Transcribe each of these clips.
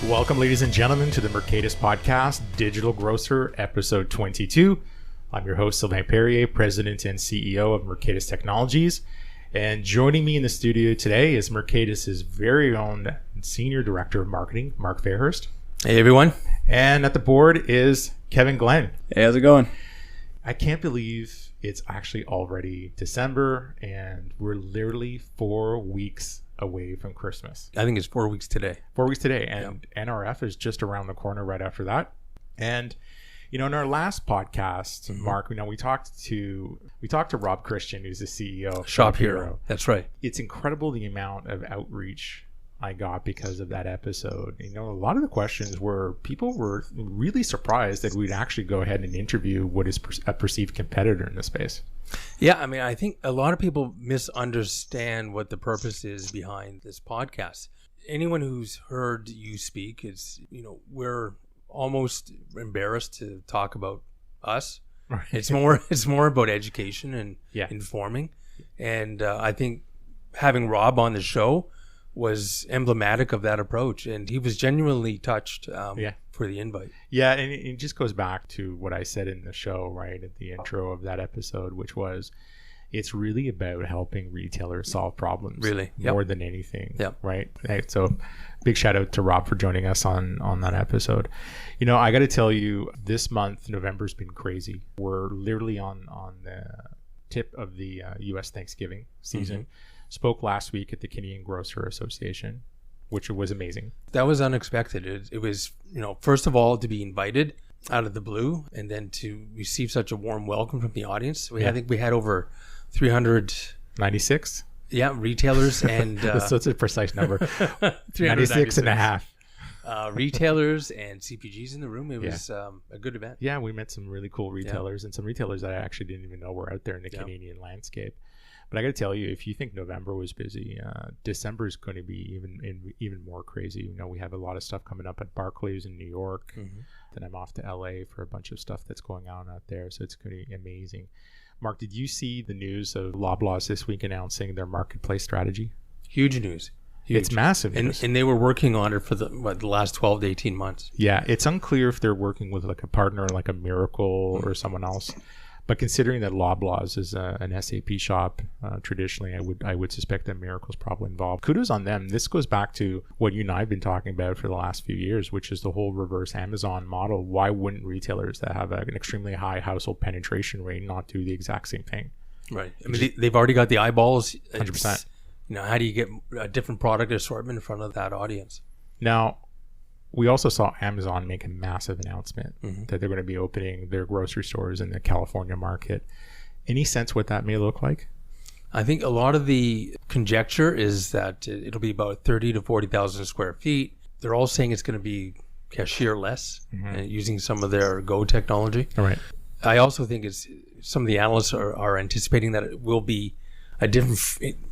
Welcome, ladies and gentlemen, to the Mercatus Podcast, Digital Grocer, Episode 22. I'm your host, Sylvain Perrier, President and CEO of Mercatus Technologies. And joining me in the studio today is Mercatus' very own Senior Director of Marketing, Mark Fairhurst. Hey, everyone. And at the board is Kevin Glenn. Hey, how's it going? I can't believe it's actually already December, and we're literally 4 weeks away from Christmas. I think it's 4 weeks today. 4 weeks today, and NRF is just around the corner right after that. And in our last podcast, Mark, we talked to Rob Christian, who's the CEO of Shop Hero. That's right. It's incredible the amount of outreach I got because of that episode. A lot of the questions were people were really surprised that we'd actually go ahead and interview what is a perceived competitor in the space. Yeah, I think a lot of people misunderstand what the purpose is behind this podcast. Anyone who's heard you speak, we're almost embarrassed to talk about us. Right. It's more about education and informing. And I think having Rob on the show was emblematic of that approach, and he was genuinely touched for the invite. Yeah, and it just goes back to what I said in the show, right, at the intro of that episode, which was it's really about helping retailers solve problems more than anything, right? So big shout out to Rob for joining us on that episode. I got to tell you, this month, November's been crazy. We're literally on the tip of the U.S. Thanksgiving season. Spoke last week at the Canadian Grocer Association, which was amazing. That was unexpected. It was, first of all, to be invited out of the blue, and then to receive such a warm welcome from the audience. I think we had over 396. Yeah, retailers and so it's a precise number. 96 and a half. Retailers and CPGs in the room. It was a good event. Yeah, we met some really cool retailers and some retailers that I actually didn't even know were out there in the Canadian landscape. But I got to tell you, if you think November was busy, December is going to be even more crazy. We have a lot of stuff coming up at Barclays in New York. Then I'm off to LA for a bunch of stuff that's going on out there. So it's going to be amazing. Mark, did you see the news of Loblaws this week announcing their marketplace strategy? Huge news. Huge. It's massive news. And they were working on it for the last 12 to 18 months. Yeah, it's unclear if they're working with like a partner like a Miracle or someone else. But considering that Loblaws is an SAP shop, traditionally, I would suspect that Miracle's probably involved. Kudos on them. This goes back to what you and I have been talking about for the last few years, which is the whole reverse Amazon model. Why wouldn't retailers that have an extremely high household penetration rate not do the exact same thing? Right. They've already got the eyeballs. 100%. How do you get a different product assortment in front of that audience? Now, we also saw Amazon make a massive announcement that they're going to be opening their grocery stores in the California market. Any sense what that may look like? I think a lot of the conjecture is that it'll be about 30 to 40,000 square feet. They're all saying it's going to be cashier-less, using some of their Go technology. All right. I also think some of the analysts are anticipating that it will be a different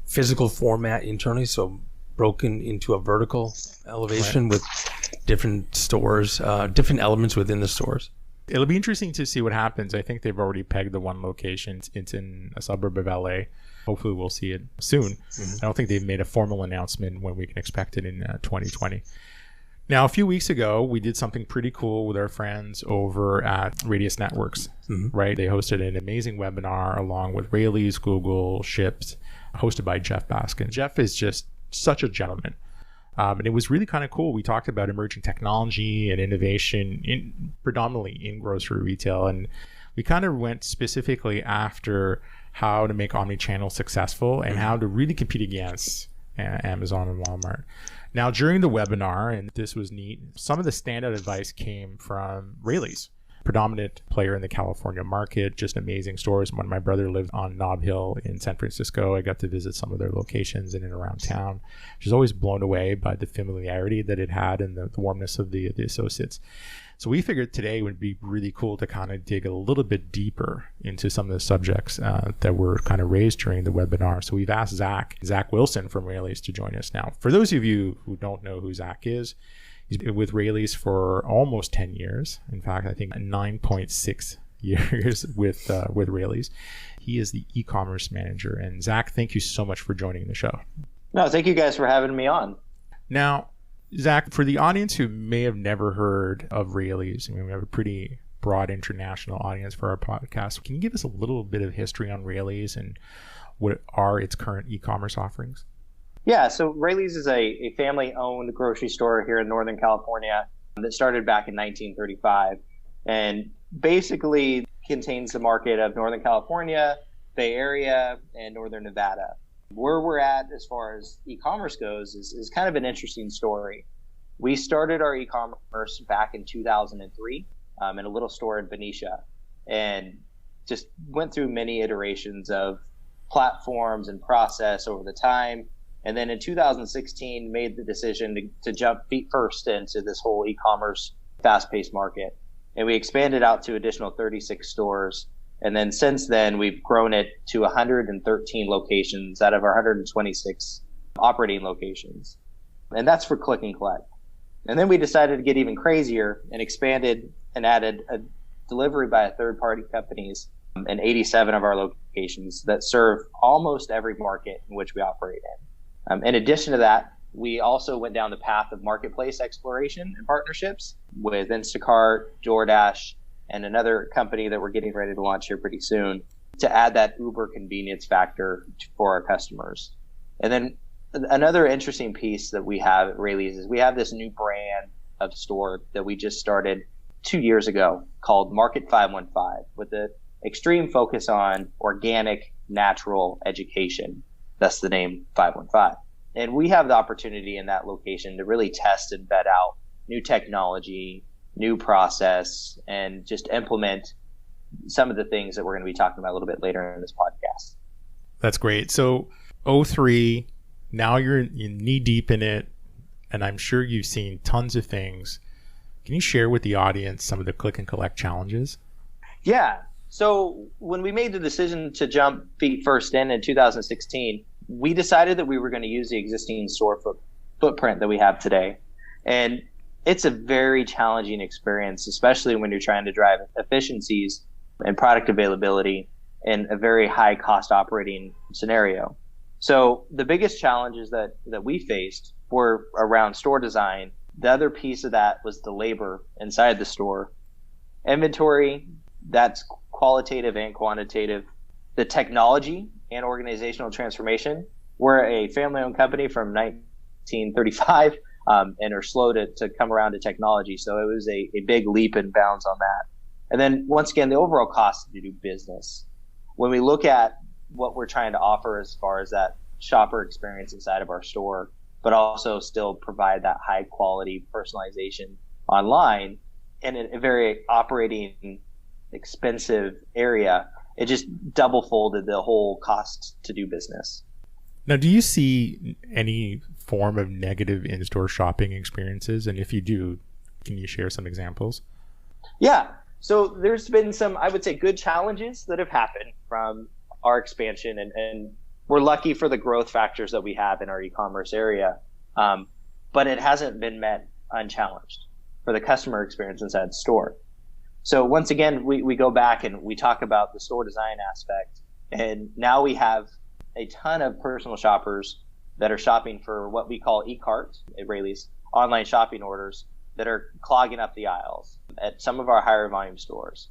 physical format internally, so broken into a vertical elevation with different stores, different elements within the stores. It'll be interesting to see what happens. I think they've already pegged the one location. It's in a suburb of LA. Hopefully we'll see it soon. I don't think they've made a formal announcement when we can expect it in 2020. Now, a few weeks ago, we did something pretty cool with our friends over at Radius Networks, right? They hosted an amazing webinar along with Raley's, Google, Shipt, hosted by Jeff Baskin. Jeff is just such a gentleman. And it was really kind of cool. We talked about emerging technology and innovation predominantly in grocery retail. And we kind of went specifically after how to make omnichannel successful and how to really compete against Amazon and Walmart. Now, during the webinar, and this was neat, some of the standout advice came from Raley's, predominant player in the California market, just amazing stores. When my brother lived on Nob Hill in San Francisco, I got to visit some of their locations in and around town. I was always blown away by the familiarity that it had and the warmness of the associates. So we figured today would be really cool to kind of dig a little bit deeper into some of the subjects that were kind of raised during the webinar. So we've asked Zac Wilson from Raley's to join us now. For those of you who don't know who Zac is, he's been with Raley's for almost 10 years. In fact, I think 9.6 years with Raley's. He is the e-commerce manager. And Zac, thank you so much for joining the show. No, thank you guys for having me on. Now, Zac, for the audience who may have never heard of Raley's, I mean, we have a pretty broad international audience for our podcast. Can you give us a little bit of history on Raley's and what are its current e-commerce offerings? Yeah, so Raley's is a family-owned grocery store here in Northern California that started back in 1935 and basically contains the market of Northern California, Bay Area, and Northern Nevada. Where we're at as far as e-commerce goes is kind of an interesting story. We started our e-commerce back in 2003 in a little store in Benicia and just went through many iterations of platforms and process over the time. And then in 2016, made the decision to jump feet first into this whole e-commerce fast-paced market. And we expanded out to additional 36 stores. And then since then, we've grown it to 113 locations out of our 126 operating locations. And that's for click and collect. And then we decided to get even crazier and expanded and added a delivery by third-party companies in 87 of our locations that serve almost every market in which we operate in. In addition to that, we also went down the path of marketplace exploration and partnerships with Instacart, DoorDash, and another company that we're getting ready to launch here pretty soon to add that Uber convenience factor for our customers. And then another interesting piece that we have at Raley's is we have this new brand of store that we just started 2 years ago called Market 515 with the extreme focus on organic, natural education. That's the name 515. And we have the opportunity in that location to really test and vet out new technology, new process, and just implement some of the things that we're going to be talking about a little bit later in this podcast. That's great. So 03, now you're knee deep in it, and I'm sure you've seen tons of things. Can you share with the audience some of the click and collect challenges? Yeah. So when we made the decision to jump feet first in 2016, we decided that we were going to use the existing store footprint that we have today. And it's a very challenging experience, especially when you're trying to drive efficiencies and product availability in a very high cost operating scenario. So the biggest challenges that we faced were around store design. The other piece of that was the labor inside the store. Inventory, that's qualitative and quantitative. The technology and organizational transformation. We're a family-owned company from 1935 and are slow to come around to technology. So it was a big leap and bounds on that. And then once again, the overall cost to do business. When we look at what we're trying to offer as far as that shopper experience inside of our store, but also still provide that high quality personalization online in a very operating expensive area, it just double folded the whole cost to do business. Now, do you see any form of negative in-store shopping experiences? And if you do, can you share some examples? Yeah. So there's been some, I would say, good challenges that have happened from our expansion, and we're lucky for the growth factors that we have in our e-commerce area. But it hasn't been met unchallenged for the customer experience inside the store. So once again, we go back and we talk about the store design aspect, and now we have a ton of personal shoppers that are shopping for what we call e-cart at Raley's, online shopping orders that are clogging up the aisles at some of our higher volume stores.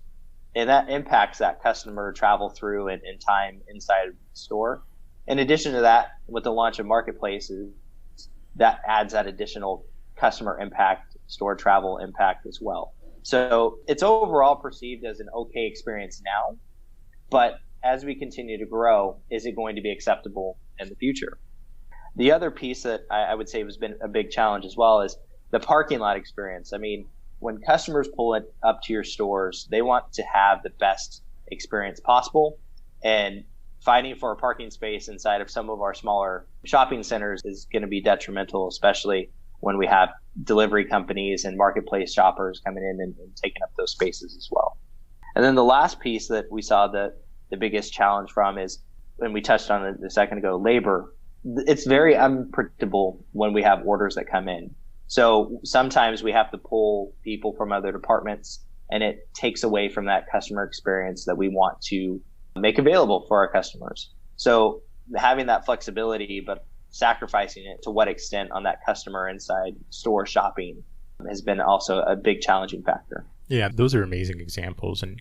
And that impacts that customer travel through and time inside the store. In addition to that, with the launch of marketplaces, that adds that additional customer impact, store travel impact as well. So it's overall perceived as an okay experience now, but as we continue to grow, is it going to be acceptable in the future? The other piece that I would say has been a big challenge as well is the parking lot experience. I mean, when customers pull it up to your stores, they want to have the best experience possible, and fighting for a parking space inside of some of our smaller shopping centers is going to be detrimental, especially when we have delivery companies and marketplace shoppers coming in and taking up those spaces as well. And then the last piece that we saw the biggest challenge from is, and we touched on it a second ago, labor. It's very unpredictable when we have orders that come in. So sometimes we have to pull people from other departments, and it takes away from that customer experience that we want to make available for our customers. So having that flexibility, but sacrificing it to what extent on that customer inside store shopping has been also a big challenging factor. Yeah, those are amazing examples. And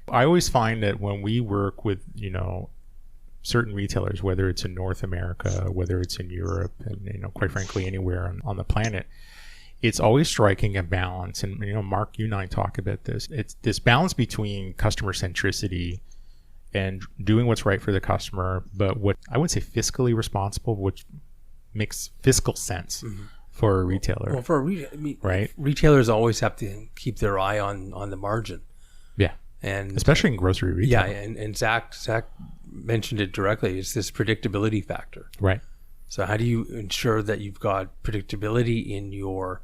I always find that when we work with, certain retailers, whether it's in North America, whether it's in Europe, and, quite frankly, anywhere on the planet, it's always striking a balance. And, Mark, you and I talk about this. It's this balance between customer centricity and doing what's right for the customer, but what I wouldn't say fiscally responsible, which makes fiscal sense for a retailer. Well, for right? Retailers always have to keep their eye on the margin. Yeah. And especially in grocery retail. Yeah, and Zac mentioned it directly. It's this predictability factor. Right. So how do you ensure that you've got predictability in your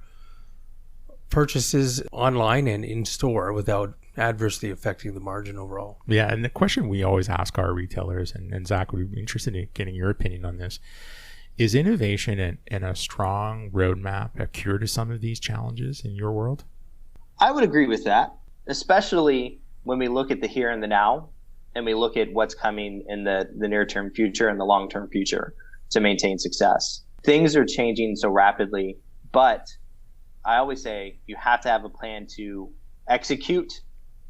purchases online and in store without adversely affecting the margin overall? Yeah, and the question we always ask our retailers, and Zac would be interested in getting your opinion on this, is innovation and a strong roadmap a cure to some of these challenges in your world? I would agree with that, especially when we look at the here and the now, and we look at what's coming in the near-term future and the long-term future to maintain success. Things are changing so rapidly, but I always say you have to have a plan to execute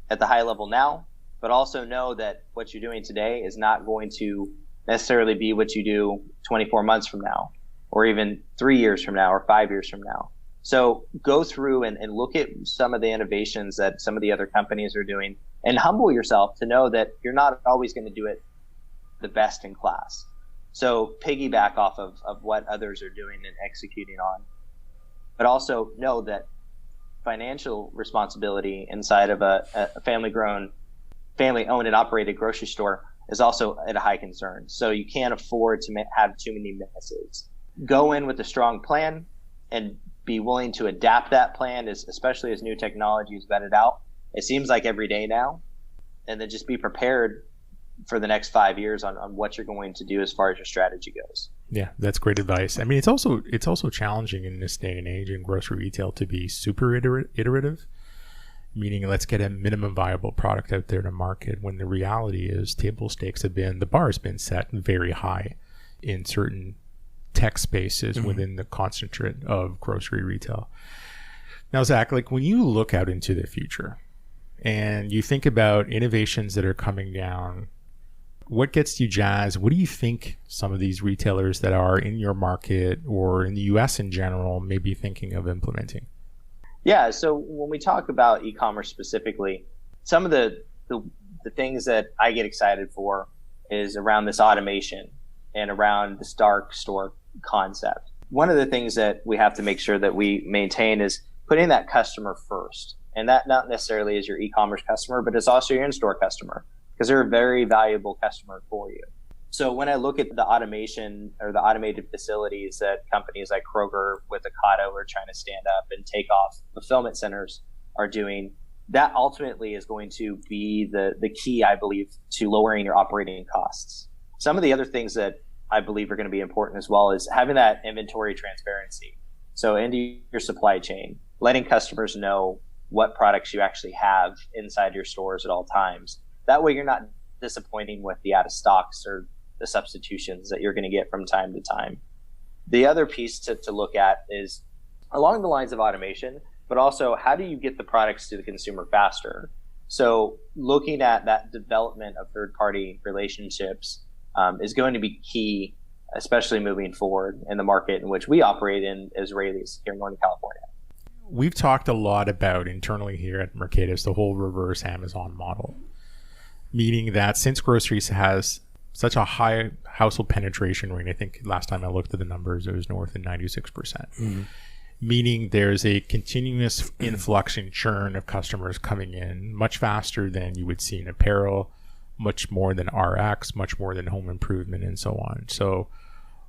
at the high level now, but also know that what you're doing today is not going to necessarily be what you do 24 months from now, or even 3 years from now, or 5 years from now. So go through and look at some of the innovations that some of the other companies are doing, and humble yourself to know that you're not always going to do it the best in class. So piggyback off of what others are doing and executing on. But also know that financial responsibility inside of a family-owned and operated grocery store is also at a high concern. So you can't afford to have too many misses. Go in with a strong plan and be willing to adapt that plan, especially as new technology is vetted out. It seems like every day now. And then just be prepared for the next 5 years on what you're going to do as far as your strategy goes. Yeah, that's great advice. I mean, it's also challenging in this day and age in grocery retail to be super iterative, meaning let's get a minimum viable product out there to market, when the reality is table stakes the bar has been set very high in certain tech spaces within the concentrate of grocery retail. Now, Zac, like when you look out into the future and you think about innovations that are coming down, what gets you jazzed? What do you think some of these retailers that are in your market or in the US in general may be thinking of implementing? Yeah, so when we talk about e-commerce specifically, some of the things that I get excited for is around this automation and around this dark store concept. One of the things that we have to make sure that we maintain is putting that customer first. And that not necessarily is your e-commerce customer, but it's also your in-store customer, because they're a very valuable customer for you. So when I look at the automation or the automated facilities that companies like Kroger with Ocado are trying to stand up and take off fulfillment centers are doing, that ultimately is going to be the key, I believe, to lowering your operating costs. Some of the other things that I believe are going to be important as well is having that inventory transparency. So into your supply chain, letting customers know what products you actually have inside your stores at all times. That way you're not disappointing with the out of stocks or the substitutions that you're going to get from time to time. The other piece to look at is along the lines of automation, but also how do you get the products to the consumer faster? So looking at that development of third-party relationships is going to be key, especially moving forward in the market in which we operate in as Raley's here in Northern California. We've talked a lot about internally here at Mercatus, the whole reverse Amazon model, meaning that since groceries has such a high household penetration rate, I think last time I looked at the numbers, it was north of 96%, meaning there's a continuous influx and churn of customers coming in much faster than you would see in apparel, much more than RX, much more than home improvement, and so on. So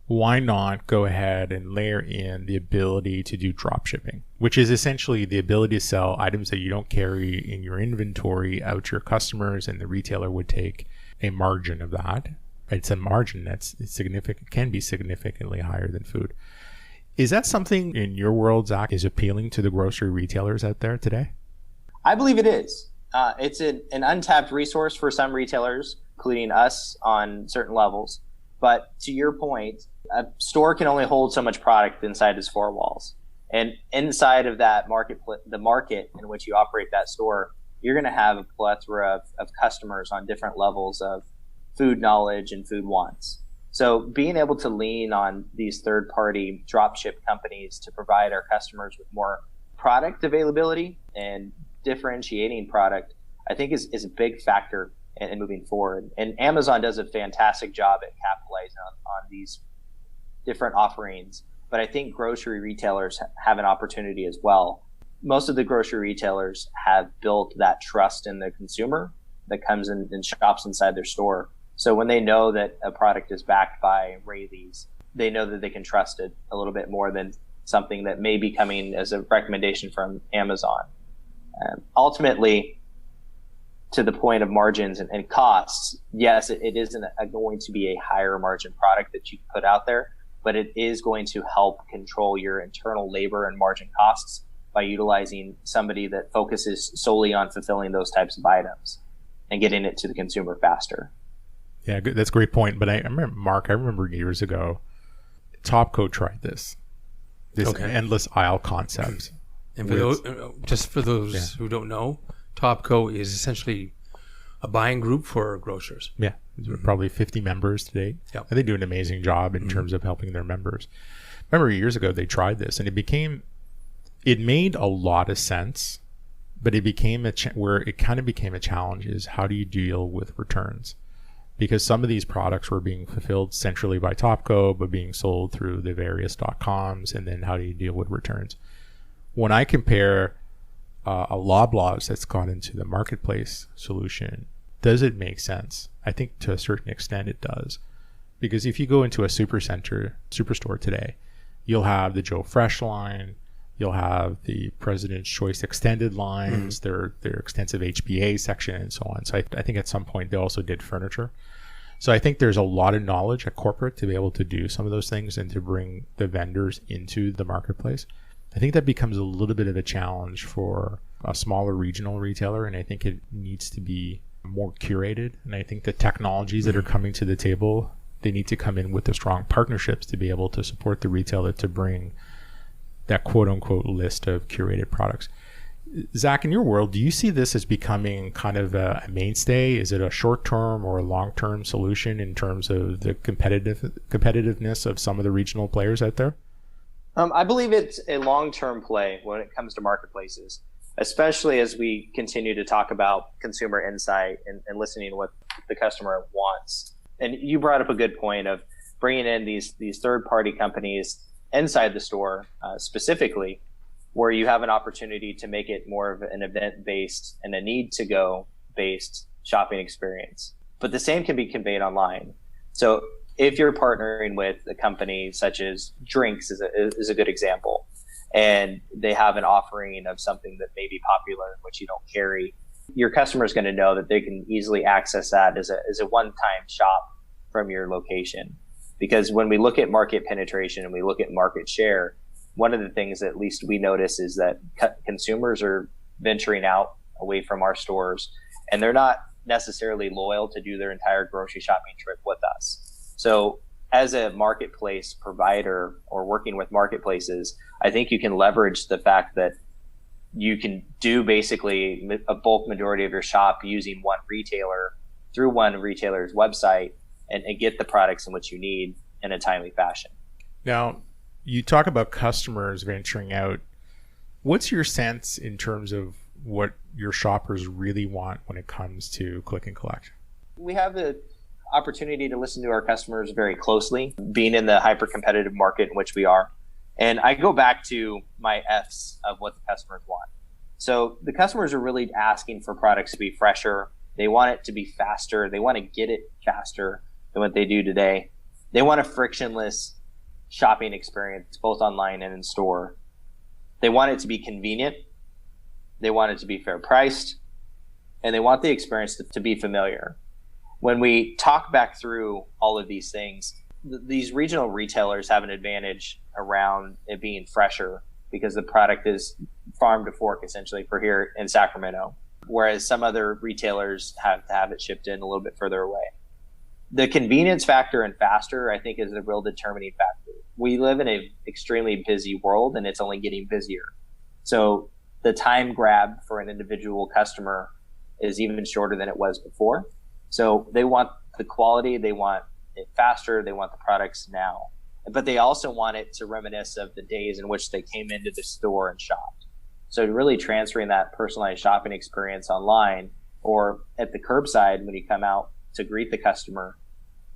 why not go ahead and layer in the ability to do drop shipping, which is essentially the ability to sell items that you don't carry in your inventory out to your customers, and the retailer would take a margin of that. It's a margin that's significant, can be significantly higher than food. Is that something in your world, Zac, is appealing to the grocery retailers out there today? I believe it is. It's an untapped resource for some retailers, including us on certain levels. But to your point, a store can only hold so much product inside its four walls. And inside of that the market in which you operate that store, you're going to have a plethora of customers on different levels of food knowledge and food wants. So being able to lean on these third-party dropship companies to provide our customers with more product availability and differentiating product, I think is a big factor in moving forward. And Amazon does a fantastic job at capitalizing on these different offerings. But I think grocery retailers have an opportunity as well. Most of the grocery retailers have built that trust in the consumer that comes in and shops inside their store. So when they know that a product is backed by Raley's, they know that they can trust it a little bit more than something that may be coming as a recommendation from Amazon. Ultimately, to the point of margins and costs, yes, it isn't going to be a higher margin product that you put out there, but it is going to help control your internal labor and margin costs by utilizing somebody that focuses solely on fulfilling those types of items and getting it to the consumer faster. Yeah, that's a great point. But I remember, Mark, years ago, Topco tried this endless aisle concept. And for those who don't know, Topco is essentially a buying group for grocers. Yeah, probably 50 members today. Yep. And they do an amazing job in terms of helping their members. I remember years ago they tried this, and it made a lot of sense, but it became where it kind of became a challenge is how do you deal with returns? Because some of these products were being fulfilled centrally by Topco, but being sold through the various .coms, and then how do you deal with returns? When I compare a Loblaws that's gone into the marketplace solution, does it make sense? I think to a certain extent it does. Because if you go into a superstore today, you'll have the Joe Fresh line, you'll have the President's Choice extended lines, their extensive HBA section, and so on. So I think at some point they also did furniture. So I think there's a lot of knowledge at corporate to be able to do some of those things and to bring the vendors into the marketplace. I think that becomes a little bit of a challenge for a smaller regional retailer, and I think it needs to be more curated. And I think the technologies that are coming to the table, they need to come in with the strong partnerships to be able to support the retailer to bring that quote unquote list of curated products. Zac, in your world, do you see this as becoming kind of a mainstay? Is it a short-term or a long-term solution in terms of the competitiveness of some of the regional players out there? I believe it's a long-term play when it comes to marketplaces, especially as we continue to talk about consumer insight and listening to what the customer wants. And you brought up a good point of bringing in these third-party companies inside the store, specifically, where you have an opportunity to make it more of an event-based and a need-to-go-based shopping experience. But the same can be conveyed online. So if you're partnering with a company such as Drinks is a good example, and they have an offering of something that may be popular, which you don't carry, your customer is going to know that they can easily access that as a one-time shop from your location. Because when we look at market penetration and we look at market share, one of the things that at least we notice is that consumers are venturing out away from our stores, and they're not necessarily loyal to do their entire grocery shopping trip with us. So as a marketplace provider or working with marketplaces, I think you can leverage the fact that you can do basically a bulk majority of your shop using one retailer through one retailer's website and get the products in which you need in a timely fashion. Now, you talk about customers venturing out. What's your sense in terms of what your shoppers really want when it comes to click and collect? We have the opportunity to listen to our customers very closely, being in the hyper-competitive market in which we are. And I go back to my F's of what the customers want. So the customers are really asking for products to be fresher. They want it to be faster. They want to get it faster than what they do today. They want a frictionless shopping experience, both online and in store. They want it to be convenient. They want it to be fair priced. And they want the experience to be familiar. When we talk back through all of these things, these regional retailers have an advantage around it being fresher because the product is farm to fork, essentially, for here in Sacramento, whereas some other retailers have to have it shipped in a little bit further away. The convenience factor and faster, I think, is the real determining factor. We live in an extremely busy world, and it's only getting busier. So the time grab for an individual customer is even shorter than it was before. So they want the quality, they want it faster, they want the products now. But they also want it to reminisce of the days in which they came into the store and shopped. So really transferring that personalized shopping experience online or at the curbside when you come out to greet the customer,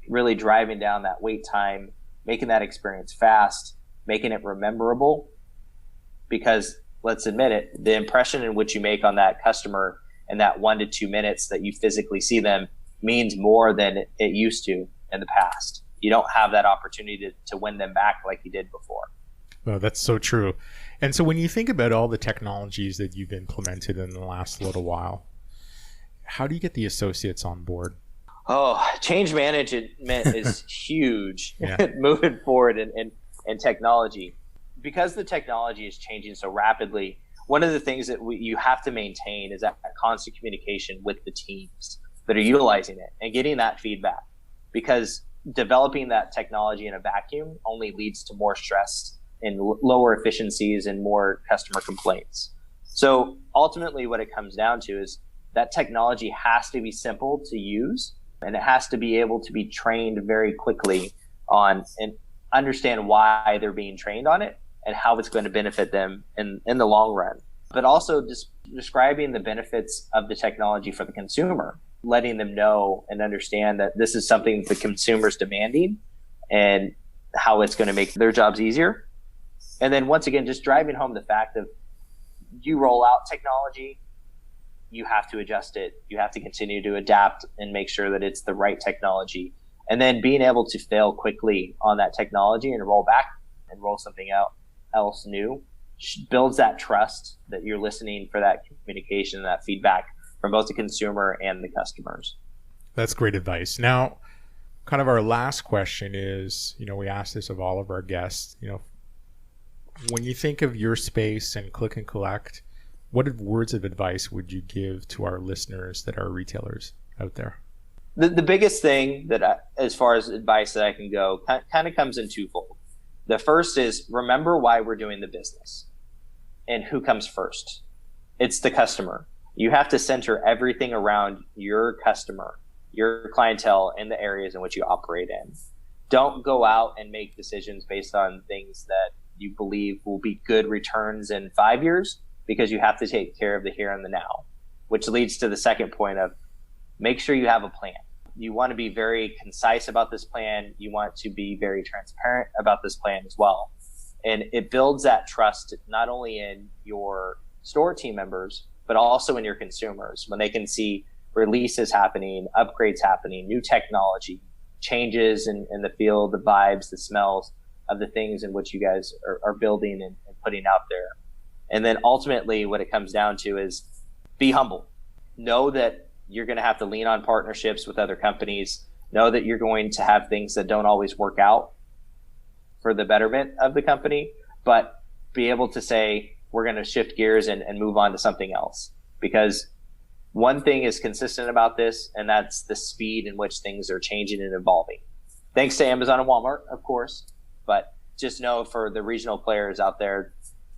really driving down that wait time, making that experience fast, making it memorable. Because let's admit it, the impression in which you make on that customer in that 1 to 2 minutes that you physically see them means more than it used to in the past. You don't have that opportunity to win them back like you did before. Oh, that's so true. And so when you think about all the technologies that you've implemented in the last little while, how do you get the associates on board? Oh, change management is huge moving forward in technology. Because the technology is changing so rapidly, one of the things that you have to maintain is that constant communication with the teams that are utilizing it and getting that feedback. Because developing that technology in a vacuum only leads to more stress and lower efficiencies and more customer complaints. So ultimately what it comes down to is that technology has to be simple to use, and it has to be able to be trained very quickly on and understand why they're being trained on it and how it's going to benefit them in the long run. But also just describing the benefits of the technology for the consumer, letting them know and understand that this is something the consumer's demanding and how it's going to make their jobs easier. And then once again, just driving home the fact of you roll out technology, you have to adjust it. You have to continue to adapt and make sure that it's the right technology. And then being able to fail quickly on that technology and roll back and roll something else new builds that trust that you're listening for that communication and that feedback from both the consumer and the customers. That's great advice. Now, kind of our last question is, we ask this of all of our guests, when you think of your space and click and collect, what words of advice would you give to our listeners that are retailers out there? The biggest thing that as far as advice that I can go kind of comes in twofold. The first is remember why we're doing the business and who comes first. It's the customer. You have to center everything around your customer, your clientele in the areas in which you operate in. Don't go out and make decisions based on things that you believe will be good returns in 5 years, because you have to take care of the here and the now, which leads to the second point of make sure you have a plan. You want to be very concise about this plan. You want to be very transparent about this plan as well. And it builds that trust not only in your store team members, but also in your consumers when they can see releases happening, upgrades happening, new technology, changes in the field, the vibes, the smells of the things in which you guys are building and putting out there. And then ultimately what it comes down to is be humble. Know that you're going to have to lean on partnerships with other companies. Know that you're going to have things that don't always work out for the betterment of the company, but be able to say, we're going to shift gears and move on to something else. Because one thing is consistent about this, and that's the speed in which things are changing and evolving. Thanks to Amazon and Walmart, of course, but just know for the regional players out there,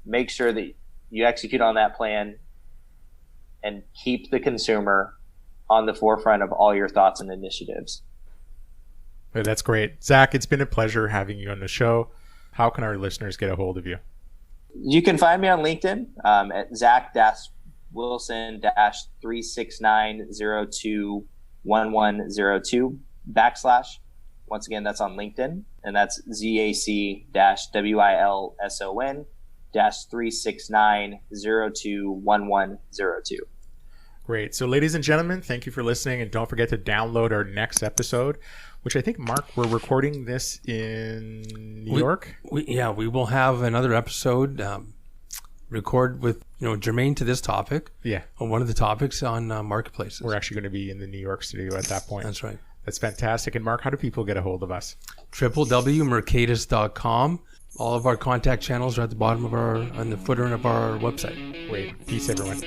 make sure that you execute on that plan and keep the consumer on the forefront of all your thoughts and initiatives. That's great. Zac, it's been a pleasure having you on the show. How can our listeners get a hold of you? You can find me on LinkedIn at Zac-Wilson-369021102 / Once again, that's on LinkedIn, and that's ZAC-WILSON-369021102. Great. So ladies and gentlemen, thank you for listening, and don't forget to download our next episode, which I think, Mark, we're recording this in New York. We will have another episode record with germane to this topic. Yeah. On one of the topics on marketplaces. We're actually going to be in the New York studio at that point. That's right. That's fantastic. And Mark, how do people get a hold of us? www.mercatus.com. All of our contact channels are at the bottom of on the footer of our website. Great. Peace, everyone.